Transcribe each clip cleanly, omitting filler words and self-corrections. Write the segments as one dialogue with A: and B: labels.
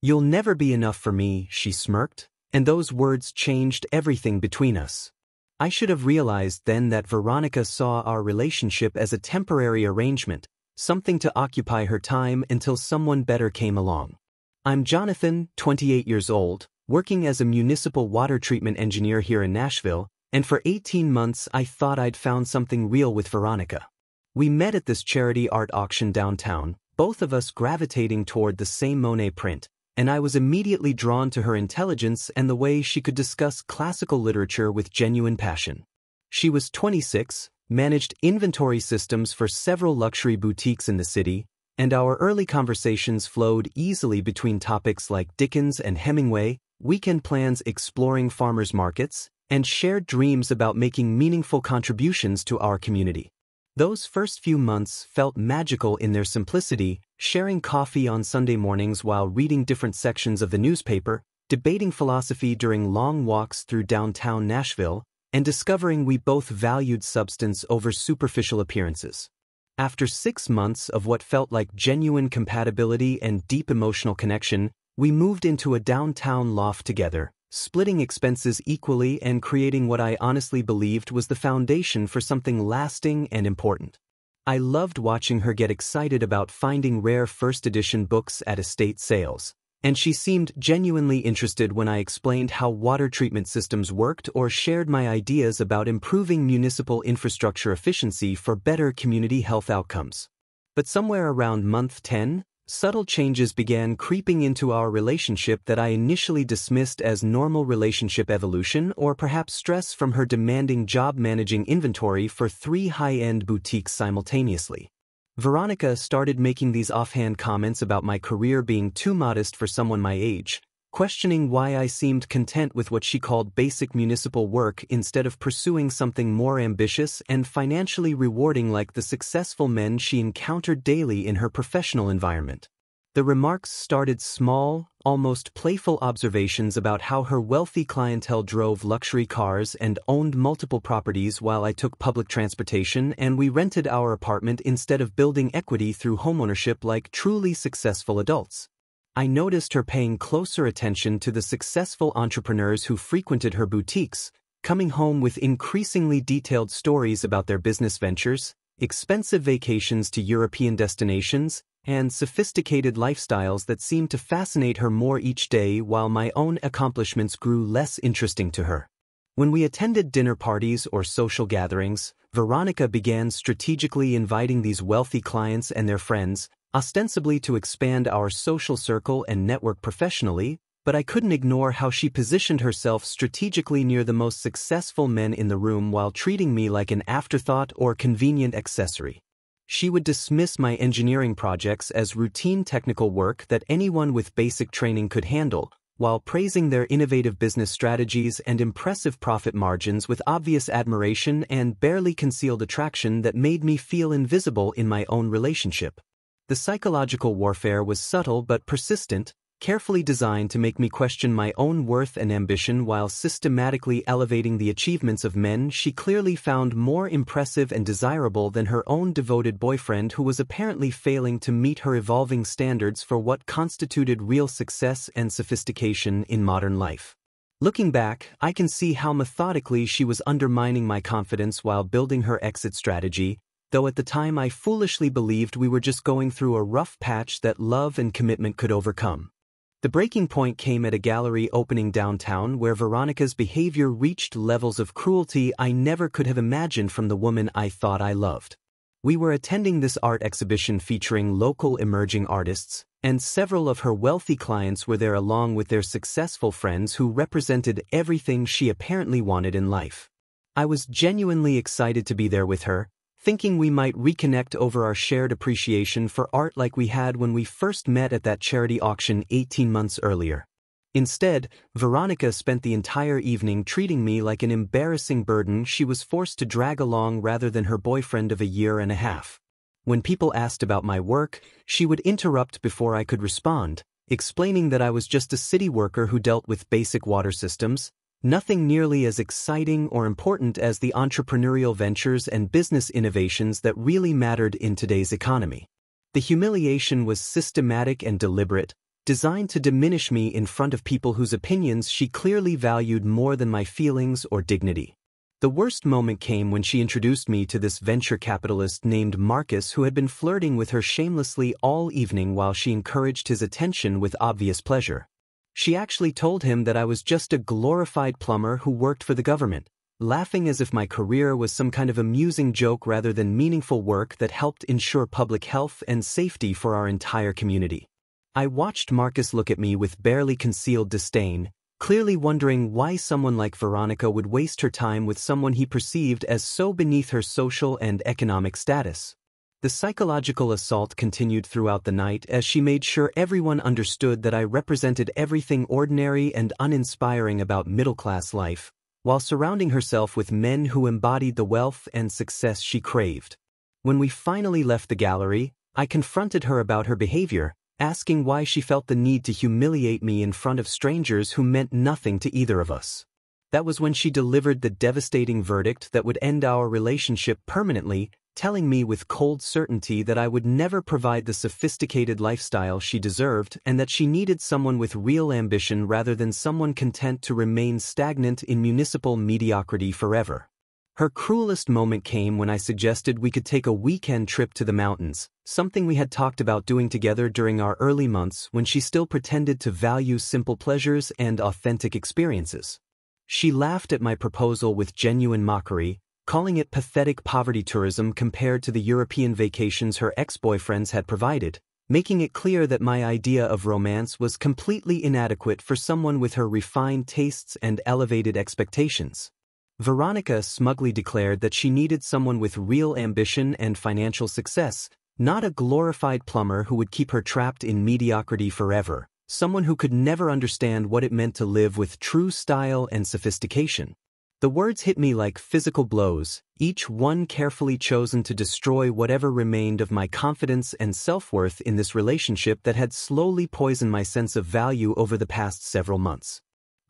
A: "You'll never be enough for me," she smirked, and those words changed everything between us. I should have realized then that Veronica saw our relationship as a temporary arrangement, something to occupy her time until someone better came along. I'm Jonathan, 28 years old, working as a municipal water treatment engineer here in Nashville, and for 18 months I thought I'd found something real with Veronica. We met at this charity art auction downtown, both of us gravitating toward the same Monet print, and I was immediately drawn to her intelligence and the way she could discuss classical literature with genuine passion. She was 26, managed inventory systems for several luxury boutiques in the city, and our early conversations flowed easily between topics like Dickens and Hemingway, weekend plans exploring farmers markets, and shared dreams about making meaningful contributions to our community. Those first few months felt magical in their simplicity, sharing coffee on Sunday mornings while reading different sections of the newspaper, debating philosophy during long walks through downtown Nashville, and discovering we both valued substance over superficial appearances. After 6 months of what felt like genuine compatibility and deep emotional connection, we moved into a downtown loft together, splitting expenses equally and creating what I honestly believed was the foundation for something lasting and important. I loved watching her get excited about finding rare first edition books at estate sales, and she seemed genuinely interested when I explained how water treatment systems worked or shared my ideas about improving municipal infrastructure efficiency for better community health outcomes. But somewhere around month 10, subtle changes began creeping into our relationship that I initially dismissed as normal relationship evolution or perhaps stress from her demanding job managing inventory for 3 high-end boutiques simultaneously. Veronica started making these offhand comments about my career being too modest for someone my age, questioning why I seemed content with what she called basic municipal work instead of pursuing something more ambitious and financially rewarding like the successful men she encountered daily in her professional environment. The remarks started small, almost playful observations about how her wealthy clientele drove luxury cars and owned multiple properties while I took public transportation and we rented our apartment instead of building equity through homeownership like truly successful adults. I noticed her paying closer attention to the successful entrepreneurs who frequented her boutiques, coming home with increasingly detailed stories about their business ventures, expensive vacations to European destinations, and sophisticated lifestyles that seemed to fascinate her more each day while my own accomplishments grew less interesting to her. When we attended dinner parties or social gatherings, Veronica began strategically inviting these wealthy clients and their friends, ostensibly to expand our social circle and network professionally, but I couldn't ignore how she positioned herself strategically near the most successful men in the room while treating me like an afterthought or convenient accessory. She would dismiss my engineering projects as routine technical work that anyone with basic training could handle, while praising their innovative business strategies and impressive profit margins with obvious admiration and barely concealed attraction that made me feel invisible in my own relationship. The psychological warfare was subtle but persistent, carefully designed to make me question my own worth and ambition while systematically elevating the achievements of men she clearly found more impressive and desirable than her own devoted boyfriend who was apparently failing to meet her evolving standards for what constituted real success and sophistication in modern life. Looking back, I can see how methodically she was undermining my confidence while building her exit strategy, though at the time I foolishly believed we were just going through a rough patch that love and commitment could overcome. The breaking point came at a gallery opening downtown where Veronica's behavior reached levels of cruelty I never could have imagined from the woman I thought I loved. We were attending this art exhibition featuring local emerging artists, and several of her wealthy clients were there along with their successful friends who represented everything she apparently wanted in life. I was genuinely excited to be there with her, thinking we might reconnect over our shared appreciation for art like we had when we first met at that charity auction 18 months earlier. Instead, Veronica spent the entire evening treating me like an embarrassing burden she was forced to drag along rather than her boyfriend of a year and a half. When people asked about my work, she would interrupt before I could respond, explaining that I was just a city worker who dealt with basic water systems, nothing nearly as exciting or important as the entrepreneurial ventures and business innovations that really mattered in today's economy. The humiliation was systematic and deliberate, designed to diminish me in front of people whose opinions she clearly valued more than my feelings or dignity. The worst moment came when she introduced me to this venture capitalist named Marcus, who had been flirting with her shamelessly all evening while she encouraged his attention with obvious pleasure. She actually told him that I was just a glorified plumber who worked for the government, laughing as if my career was some kind of amusing joke rather than meaningful work that helped ensure public health and safety for our entire community. I watched Marcus look at me with barely concealed disdain, clearly wondering why someone like Veronica would waste her time with someone he perceived as so beneath her social and economic status. The psychological assault continued throughout the night as she made sure everyone understood that I represented everything ordinary and uninspiring about middle-class life, while surrounding herself with men who embodied the wealth and success she craved. When we finally left the gallery, I confronted her about her behavior, asking why she felt the need to humiliate me in front of strangers who meant nothing to either of us. That was when she delivered the devastating verdict that would end our relationship permanently, telling me with cold certainty that I would never provide the sophisticated lifestyle she deserved and that she needed someone with real ambition rather than someone content to remain stagnant in municipal mediocrity forever. Her cruelest moment came when I suggested we could take a weekend trip to the mountains, something we had talked about doing together during our early months when she still pretended to value simple pleasures and authentic experiences. She laughed at my proposal with genuine mockery, calling it pathetic poverty tourism compared to the European vacations her ex-boyfriends had provided, making it clear that my idea of romance was completely inadequate for someone with her refined tastes and elevated expectations. Veronica smugly declared that she needed someone with real ambition and financial success, not a glorified plumber who would keep her trapped in mediocrity forever, someone who could never understand what it meant to live with true style and sophistication. The words hit me like physical blows, each one carefully chosen to destroy whatever remained of my confidence and self-worth in this relationship that had slowly poisoned my sense of value over the past several months.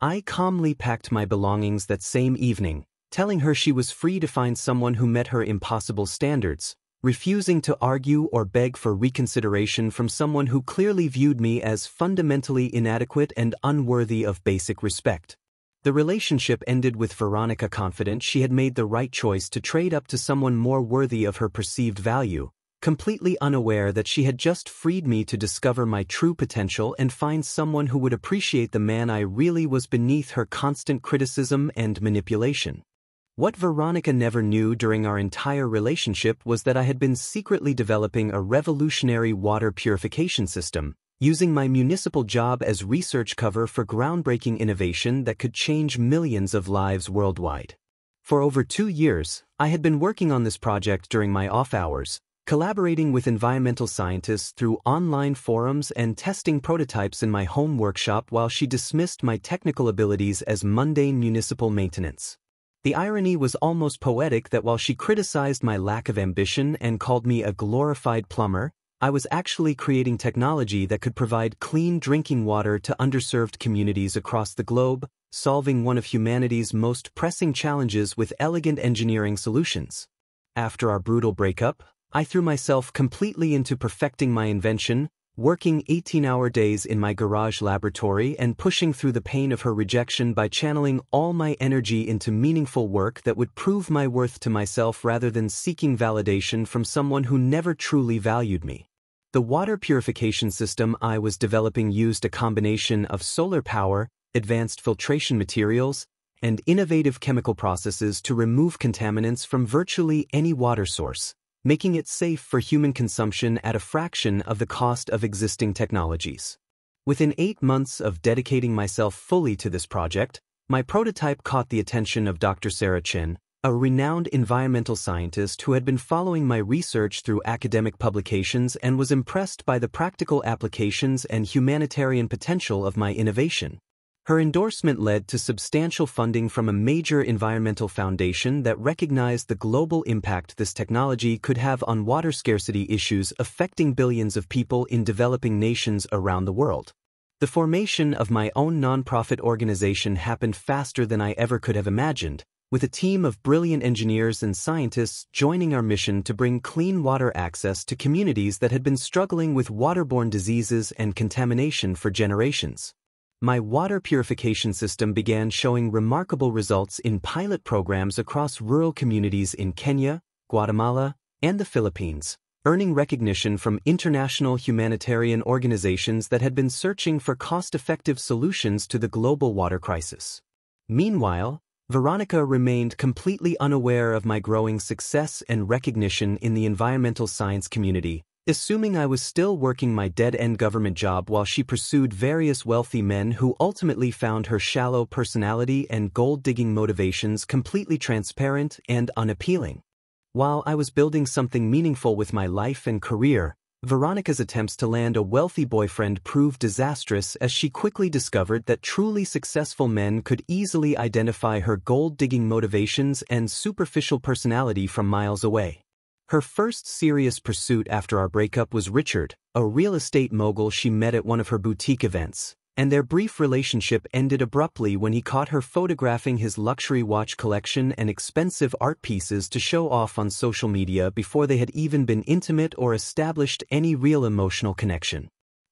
A: I calmly packed my belongings that same evening, telling her she was free to find someone who met her impossible standards, refusing to argue or beg for reconsideration from someone who clearly viewed me as fundamentally inadequate and unworthy of basic respect. The relationship ended with Veronica confident she had made the right choice to trade up to someone more worthy of her perceived value, completely unaware that she had just freed me to discover my true potential and find someone who would appreciate the man I really was beneath her constant criticism and manipulation. What Veronica never knew during our entire relationship was that I had been secretly developing a revolutionary water purification system, using my municipal job as research cover for groundbreaking innovation that could change millions of lives worldwide. For over 2 years, I had been working on this project during my off hours, collaborating with environmental scientists through online forums and testing prototypes in my home workshop while she dismissed my technical abilities as mundane municipal maintenance. The irony was almost poetic that while she criticized my lack of ambition and called me a glorified plumber, I was actually creating technology that could provide clean drinking water to underserved communities across the globe, solving one of humanity's most pressing challenges with elegant engineering solutions. After our brutal breakup, I threw myself completely into perfecting my invention, working 18-hour days in my garage laboratory and pushing through the pain of her rejection by channeling all my energy into meaningful work that would prove my worth to myself rather than seeking validation from someone who never truly valued me. The water purification system I was developing used a combination of solar power, advanced filtration materials, and innovative chemical processes to remove contaminants from virtually any water source, making it safe for human consumption at a fraction of the cost of existing technologies. Within 8 months of dedicating myself fully to this project, my prototype caught the attention of Dr. Sarah Chen, a renowned environmental scientist who had been following my research through academic publications and was impressed by the practical applications and humanitarian potential of my innovation. Her endorsement led to substantial funding from a major environmental foundation that recognized the global impact this technology could have on water scarcity issues affecting billions of people in developing nations around the world. The formation of my own nonprofit organization happened faster than I ever could have imagined, with a team of brilliant engineers and scientists joining our mission to bring clean water access to communities that had been struggling with waterborne diseases and contamination for generations. My water purification system began showing remarkable results in pilot programs across rural communities in Kenya, Guatemala, and the Philippines, earning recognition from international humanitarian organizations that had been searching for cost-effective solutions to the global water crisis. Meanwhile, Veronica remained completely unaware of my growing success and recognition in the environmental science community, assuming I was still working my dead-end government job while she pursued various wealthy men who ultimately found her shallow personality and gold-digging motivations completely transparent and unappealing. While I was building something meaningful with my life and career, Veronica's attempts to land a wealthy boyfriend proved disastrous as she quickly discovered that truly successful men could easily identify her gold-digging motivations and superficial personality from miles away. Her first serious pursuit after our breakup was Richard, a real estate mogul she met at one of her boutique events, and their brief relationship ended abruptly when he caught her photographing his luxury watch collection and expensive art pieces to show off on social media before they had even been intimate or established any real emotional connection.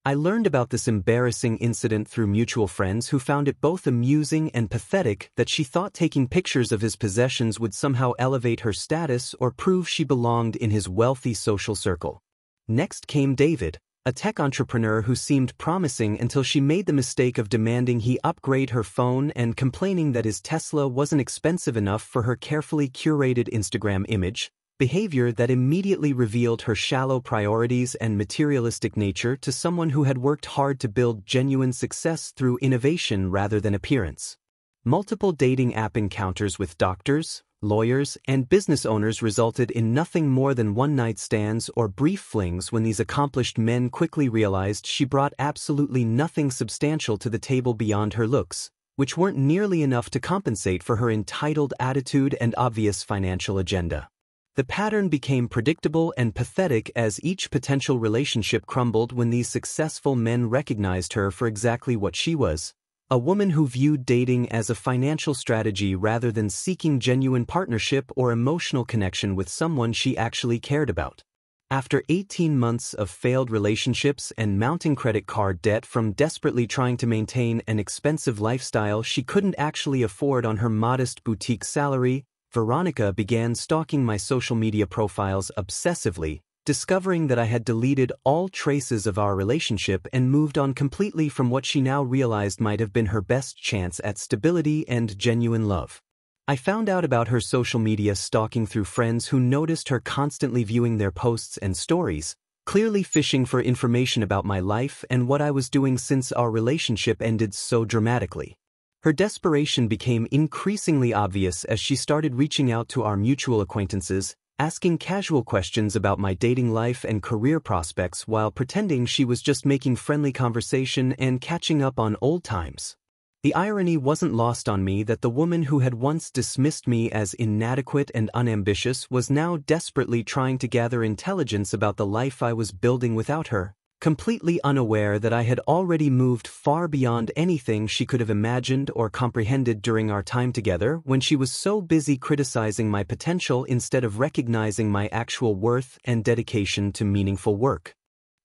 A: I learned about this embarrassing incident through mutual friends who found it both amusing and pathetic that she thought taking pictures of his possessions would somehow elevate her status or prove she belonged in his wealthy social circle. Next came David, a tech entrepreneur who seemed promising until she made the mistake of demanding he upgrade her phone and complaining that his Tesla wasn't expensive enough for her carefully curated Instagram image, behavior that immediately revealed her shallow priorities and materialistic nature to someone who had worked hard to build genuine success through innovation rather than appearance. Multiple dating app encounters with doctors, lawyers, and business owners resulted in nothing more than one-night stands or brief flings when these accomplished men quickly realized she brought absolutely nothing substantial to the table beyond her looks, which weren't nearly enough to compensate for her entitled attitude and obvious financial agenda. The pattern became predictable and pathetic as each potential relationship crumbled when these successful men recognized her for exactly what she was, a woman who viewed dating as a financial strategy rather than seeking genuine partnership or emotional connection with someone she actually cared about. After 18 months of failed relationships and mounting credit card debt from desperately trying to maintain an expensive lifestyle she couldn't actually afford on her modest boutique salary, Veronica began stalking my social media profiles obsessively, discovering that I had deleted all traces of our relationship and moved on completely from what she now realized might have been her best chance at stability and genuine love. I found out about her social media stalking through friends who noticed her constantly viewing their posts and stories, clearly fishing for information about my life and what I was doing since our relationship ended so dramatically. Her desperation became increasingly obvious as she started reaching out to our mutual acquaintances, asking casual questions about my dating life and career prospects while pretending she was just making friendly conversation and catching up on old times. The irony wasn't lost on me that the woman who had once dismissed me as inadequate and unambitious was now desperately trying to gather intelligence about the life I was building without her, completely unaware that I had already moved far beyond anything she could have imagined or comprehended during our time together when she was so busy criticizing my potential instead of recognizing my actual worth and dedication to meaningful work.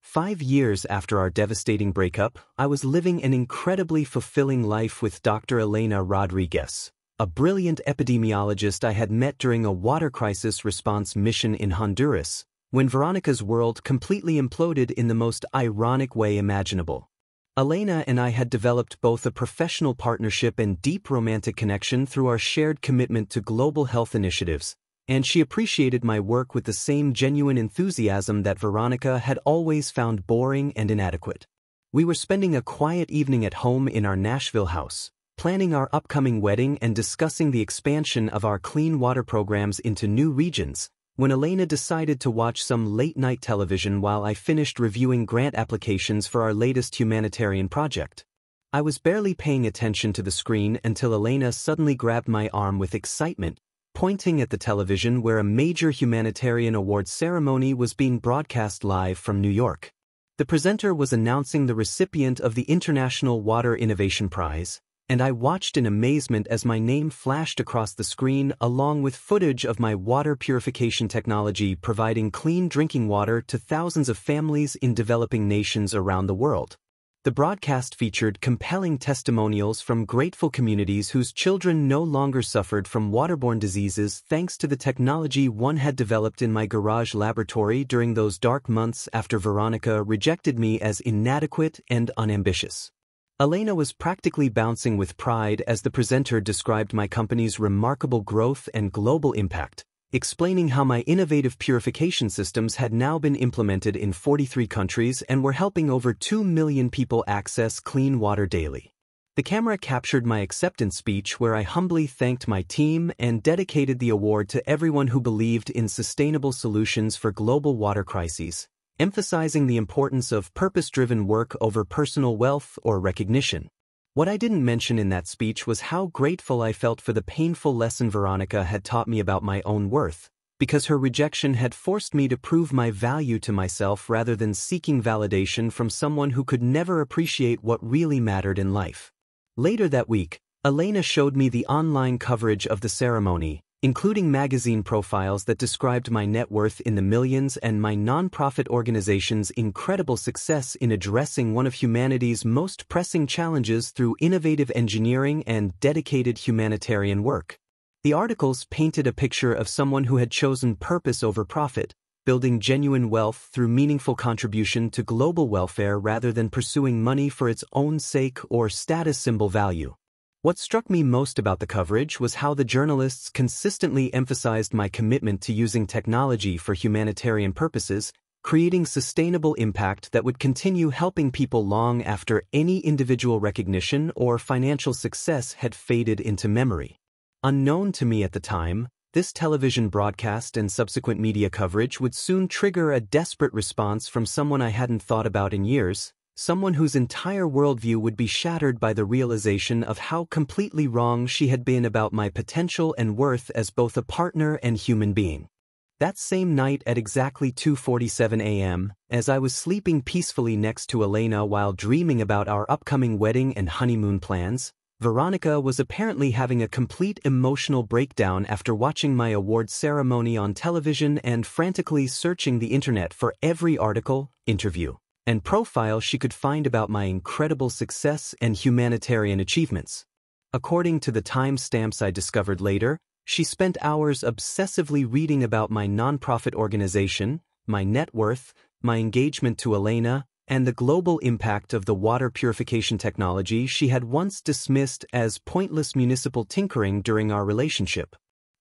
A: 5 years after our devastating breakup, I was living an incredibly fulfilling life with Dr. Elena Rodriguez, a brilliant epidemiologist I had met during a water crisis response mission in Honduras, when Veronica's world completely imploded in the most ironic way imaginable. Elena and I had developed both a professional partnership and deep romantic connection through our shared commitment to global health initiatives, and she appreciated my work with the same genuine enthusiasm that Veronica had always found boring and inadequate. We were spending a quiet evening at home in our Nashville house, planning our upcoming wedding and discussing the expansion of our clean water programs into new regions, when Elena decided to watch some late-night television while I finished reviewing grant applications for our latest humanitarian project. I was barely paying attention to the screen until Elena suddenly grabbed my arm with excitement, pointing at the television where a major humanitarian awards ceremony was being broadcast live from New York. The presenter was announcing the recipient of the International Water Innovation Prize, and I watched in amazement as my name flashed across the screen along with footage of my water purification technology providing clean drinking water to thousands of families in developing nations around the world. The broadcast featured compelling testimonials from grateful communities whose children no longer suffered from waterborne diseases thanks to the technology one had developed in my garage laboratory during those dark months after Veronica rejected me as inadequate and unambitious. Elena was practically bouncing with pride as the presenter described my company's remarkable growth and global impact, explaining how my innovative purification systems had now been implemented in 43 countries and were helping over 2 million people access clean water daily. The camera captured my acceptance speech where I humbly thanked my team and dedicated the award to everyone who believed in sustainable solutions for global water crises, emphasizing the importance of purpose-driven work over personal wealth or recognition. What I didn't mention in that speech was how grateful I felt for the painful lesson Veronica had taught me about my own worth, because her rejection had forced me to prove my value to myself rather than seeking validation from someone who could never appreciate what really mattered in life. Later that week, Elena showed me the online coverage of the ceremony, including magazine profiles that described my net worth in the millions and my nonprofit organization's incredible success in addressing one of humanity's most pressing challenges through innovative engineering and dedicated humanitarian work. The articles painted a picture of someone who had chosen purpose over profit, building genuine wealth through meaningful contribution to global welfare rather than pursuing money for its own sake or status symbol value. What struck me most about the coverage was how the journalists consistently emphasized my commitment to using technology for humanitarian purposes, creating sustainable impact that would continue helping people long after any individual recognition or financial success had faded into memory. Unknown to me at the time, this television broadcast and subsequent media coverage would soon trigger a desperate response from someone I hadn't thought about in years, someone whose entire worldview would be shattered by the realization of how completely wrong she had been about my potential and worth as both a partner and human being. That same night at exactly 2:47 a.m., as I was sleeping peacefully next to Elena while dreaming about our upcoming wedding and honeymoon plans, Veronica was apparently having a complete emotional breakdown after watching my award ceremony on television and frantically searching the internet for every article, interview, and profile she could find about my incredible success and humanitarian achievements. According to the timestamps I discovered later, she spent hours obsessively reading about my nonprofit organization, my net worth, my engagement to Elena, and the global impact of the water purification technology she had once dismissed as pointless municipal tinkering during our relationship.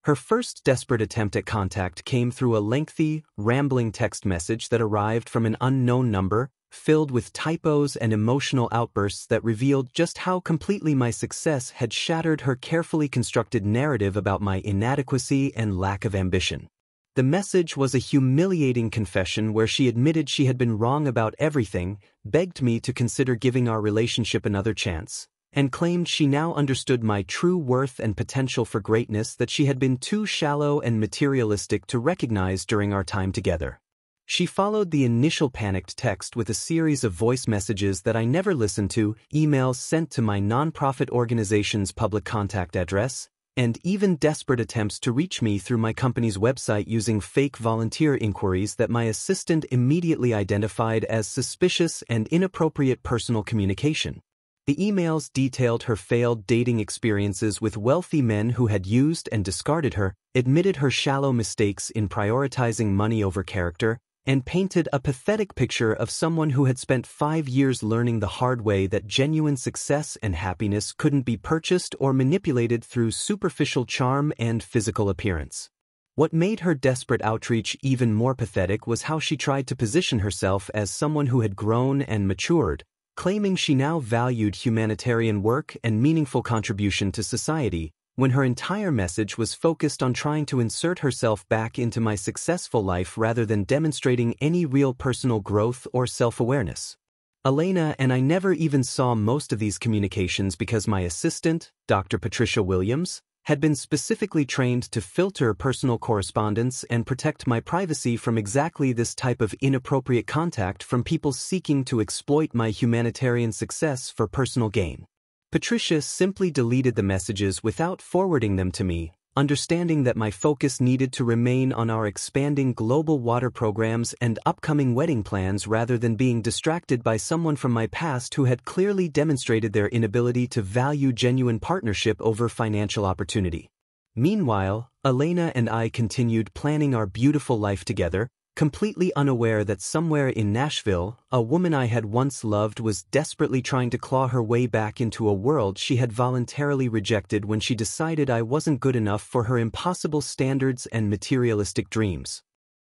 A: Her first desperate attempt at contact came through a lengthy, rambling text message that arrived from an unknown number, filled with typos and emotional outbursts that revealed just how completely my success had shattered her carefully constructed narrative about my inadequacy and lack of ambition. The message was a humiliating confession where she admitted she had been wrong about everything, begged me to consider giving our relationship another chance, and claimed she now understood my true worth and potential for greatness that she had been too shallow and materialistic to recognize during our time together. She followed the initial panicked text with a series of voice messages that I never listened to, emails sent to my nonprofit organization's public contact address, and even desperate attempts to reach me through my company's website using fake volunteer inquiries that my assistant immediately identified as suspicious and inappropriate personal communication. The emails detailed her failed dating experiences with wealthy men who had used and discarded her, admitted her shallow mistakes in prioritizing money over character, and painted a pathetic picture of someone who had spent 5 years learning the hard way that genuine success and happiness couldn't be purchased or manipulated through superficial charm and physical appearance. What made her desperate outreach even more pathetic was how she tried to position herself as someone who had grown and matured, claiming she now valued humanitarian work and meaningful contribution to society, when her entire message was focused on trying to insert herself back into my successful life rather than demonstrating any real personal growth or self-awareness. Elena and I never even saw most of these communications because my assistant, Dr. Patricia Williams, had been specifically trained to filter personal correspondence and protect my privacy from exactly this type of inappropriate contact from people seeking to exploit my humanitarian success for personal gain. Patricia simply deleted the messages without forwarding them to me, understanding that my focus needed to remain on our expanding global water programs and upcoming wedding plans rather than being distracted by someone from my past who had clearly demonstrated their inability to value genuine partnership over financial opportunity. Meanwhile, Elena and I continued planning our beautiful life together, completely unaware that somewhere in Nashville, a woman I had once loved was desperately trying to claw her way back into a world she had voluntarily rejected when she decided I wasn't good enough for her impossible standards and materialistic dreams.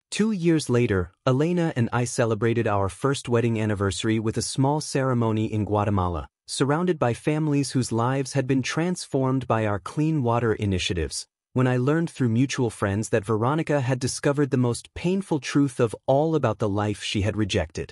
A: 2 years later, Elena and I celebrated our first wedding anniversary with a small ceremony in Guatemala, surrounded by families whose lives had been transformed by our clean water initiatives, when I learned through mutual friends that Veronica had discovered the most painful truth of all about the life she had rejected.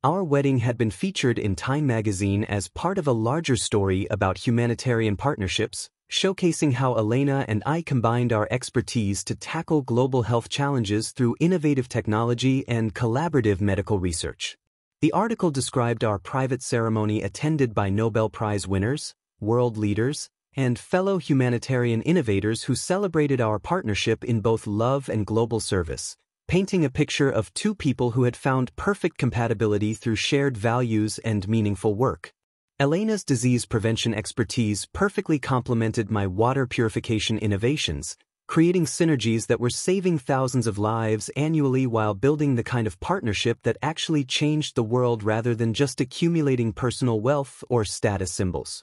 A: Our wedding had been featured in Time magazine as part of a larger story about humanitarian partnerships, showcasing how Elena and I combined our expertise to tackle global health challenges through innovative technology and collaborative medical research. The article described our private ceremony attended by Nobel Prize winners, world leaders, and fellow humanitarian innovators who celebrated our partnership in both love and global service, painting a picture of two people who had found perfect compatibility through shared values and meaningful work. Elena's disease prevention expertise perfectly complemented my water purification innovations, creating synergies that were saving thousands of lives annually while building the kind of partnership that actually changed the world rather than just accumulating personal wealth or status symbols.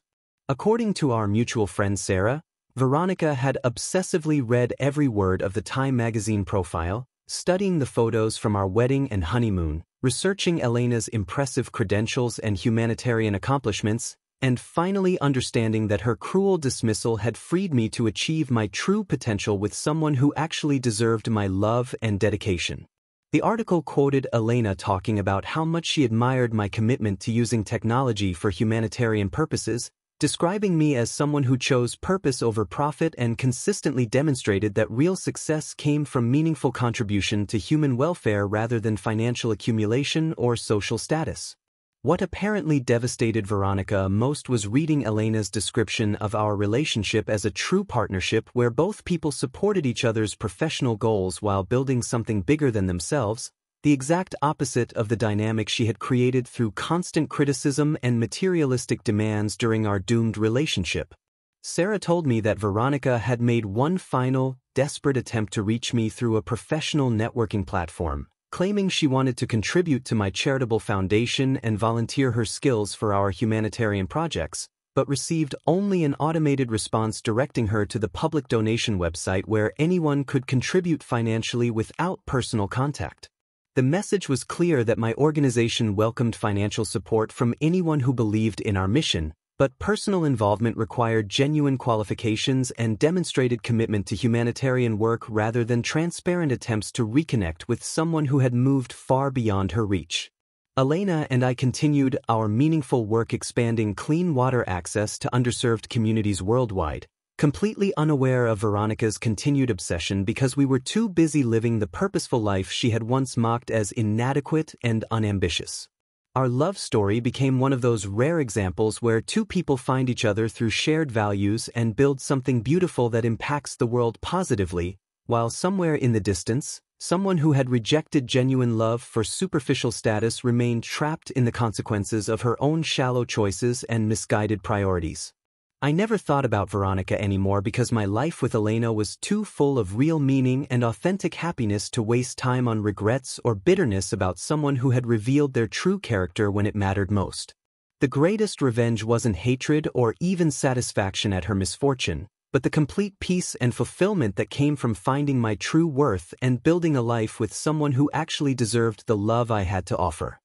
A: According to our mutual friend Sarah, Veronica had obsessively read every word of the Time magazine profile, studying the photos from our wedding and honeymoon, researching Elena's impressive credentials and humanitarian accomplishments, and finally understanding that her cruel dismissal had freed me to achieve my true potential with someone who actually deserved my love and dedication. The article quoted Elena talking about how much she admired my commitment to using technology for humanitarian purposes, describing me as someone who chose purpose over profit and consistently demonstrated that real success came from meaningful contribution to human welfare rather than financial accumulation or social status. What apparently devastated Veronica most was reading Elena's description of our relationship as a true partnership where both people supported each other's professional goals while building something bigger than themselves, the exact opposite of the dynamic she had created through constant criticism and materialistic demands during our doomed relationship. Sarah told me that Veronica had made one final, desperate attempt to reach me through a professional networking platform, claiming she wanted to contribute to my charitable foundation and volunteer her skills for our humanitarian projects, but received only an automated response directing her to the public donation website where anyone could contribute financially without personal contact. The message was clear that my organization welcomed financial support from anyone who believed in our mission, but personal involvement required genuine qualifications and demonstrated commitment to humanitarian work rather than transparent attempts to reconnect with someone who had moved far beyond her reach. Elena and I continued our meaningful work expanding clean water access to underserved communities worldwide, completely unaware of Veronica's continued obsession because we were too busy living the purposeful life she had once mocked as inadequate and unambitious. Our love story became one of those rare examples where two people find each other through shared values and build something beautiful that impacts the world positively, while somewhere in the distance, someone who had rejected genuine love for superficial status remained trapped in the consequences of her own shallow choices and misguided priorities. I never thought about Veronica anymore because my life with Elena was too full of real meaning and authentic happiness to waste time on regrets or bitterness about someone who had revealed their true character when it mattered most. The greatest revenge wasn't hatred or even satisfaction at her misfortune, but the complete peace and fulfillment that came from finding my true worth and building a life with someone who actually deserved the love I had to offer.